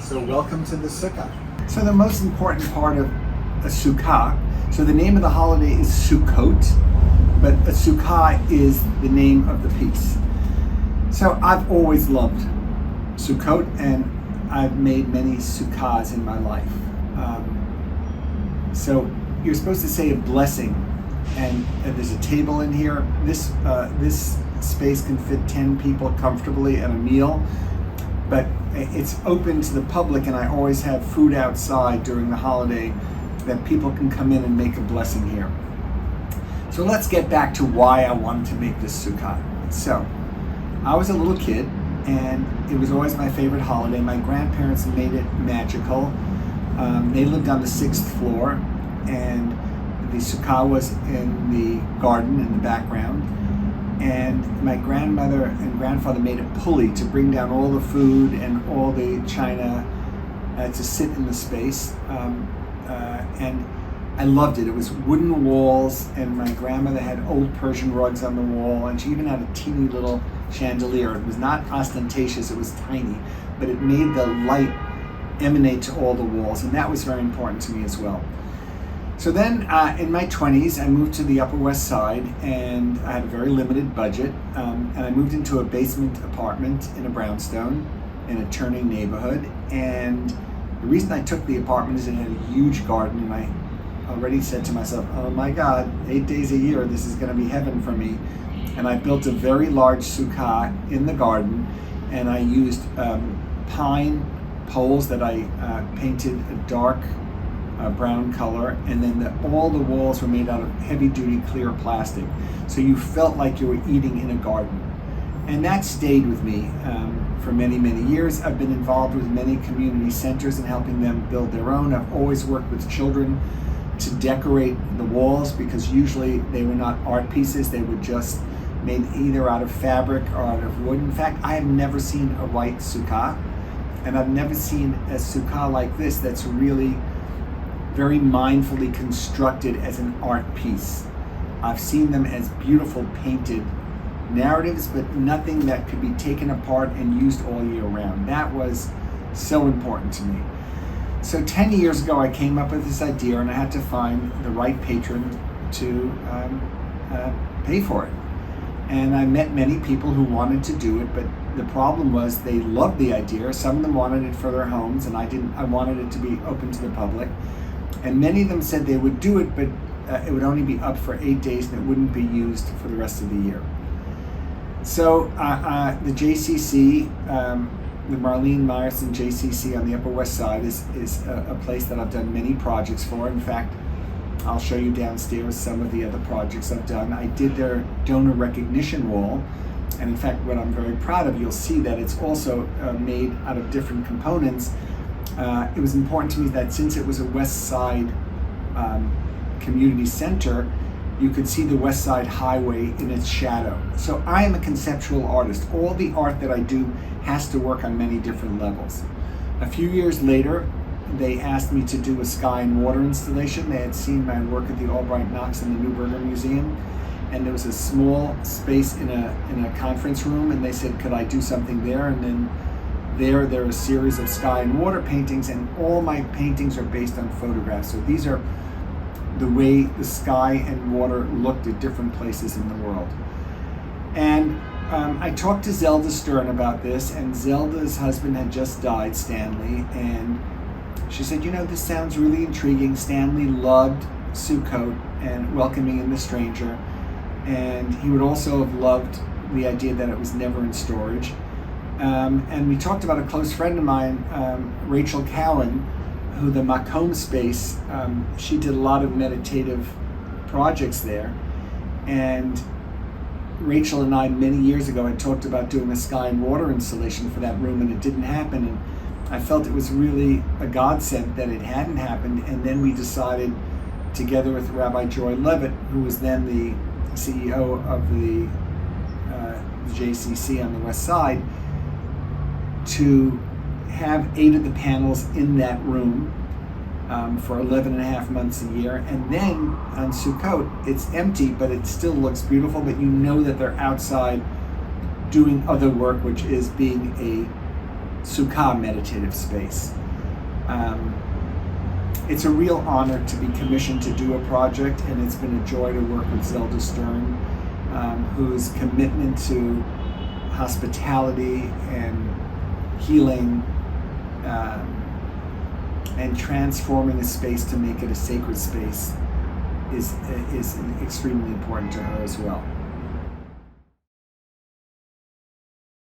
So welcome to the Sukkah. So the most important part of a Sukkah, so the name of the holiday is Sukkot, but a Sukkah is the name of the piece. So I've always loved Sukkot, and I've made many Sukkahs in my life. So you're supposed to say a blessing, and there's a table in here. This space can fit 10 people comfortably at a meal, but it's open to the public, and I always have food outside during the holiday that people can come in and make a blessing here. So let's get back to why I wanted to make this Sukkah. So I was a little kid, and it was always my favorite holiday. My grandparents made it magical. They lived on the 6th floor, and the Sukkah was in the garden in the background. And my grandmother and grandfather made a pulley to bring down all the food and all the china to sit in the space. And I loved it. It was wooden walls, and my grandmother had old Persian rugs on the wall, and she even had a teeny little chandelier. It was not ostentatious, it was tiny, but it made the light emanate to all the walls, and that was very important to me as well. So then in my 20s, I moved to the Upper West Side, and I had a very limited budget, and I moved into a basement apartment in a brownstone in a turning neighborhood. And the reason I took the apartment is it had a huge garden, and I already said to myself, oh my God, 8 days a year, this is going to be heaven for me. And I built a very large sukkah in the garden, and I used pine poles that I painted a dark brown color, and then all the walls were made out of heavy-duty clear plastic, so you felt like you were eating in a garden. And that stayed with me for many, many years. I've been involved with many community centers and helping them build their own. I've always worked with children to decorate the walls, because usually they were not art pieces, they were just made either out of fabric or out of wood. In fact, I have never seen a white sukkah, and I've never seen a sukkah like this that's really very mindfully constructed as an art piece. I've seen them as beautiful painted narratives, but nothing that could be taken apart and used all year round. That was so important to me. So 10 years ago, I came up with this idea, and I had to find the right patron to pay for it. And I met many people who wanted to do it, but the problem was they loved the idea. Some of them wanted it for their homes, and I wanted it to be open to the public. And many of them said they would do it, but it would only be up for 8 days, and it wouldn't be used for the rest of the year. So the JCC, the Marlene Meyerson JJC on the Upper West Side is a place that I've done many projects for. In fact, I'll show you downstairs some of the other projects I've done. I did their donor recognition wall, and in fact, what I'm very proud of, you'll see that it's also made out of different components. It was important to me that since it was a West Side community center, you could see the West Side Highway in its shadow. So I am a conceptual artist. All the art that I do has to work on many different levels. A few years later, they asked me to do a sky and water installation. They had seen my work at the Albright Knox in the Newburger Museum, and there was a small space in a conference room, and they said, could I do something there? And then there are a series of sky and water paintings, and all my paintings are based on photographs. So these are the way the sky and water looked at different places in the world. And I talked to Zelda Stern about this, and Zelda's husband had just died, Stanley, and she said, you know, this sounds really intriguing. Stanley loved Sukkot and welcoming in the stranger, and he would also have loved the idea that it was never in storage. And we talked about a close friend of mine, Rachel Cowan, who the Makom space, she did a lot of meditative projects there. And Rachel and I, many years ago, had talked about doing a sky and water installation for that room, and it didn't happen. And I felt it was really a godsend that it hadn't happened. And then we decided, together with Rabbi Joy Levitt, who was then the CEO of the JCC on the West Side, to have 8 of the panels in that room for 11 and a half months a year. And then on Sukkot, it's empty, but it still looks beautiful, but you know that they're outside doing other work, which is being a Sukkah meditative space. It's a real honor to be commissioned to do a project, and it's been a joy to work with Zelda whose commitment to hospitality and healing and transforming a space to make it a sacred space is extremely important to her as well.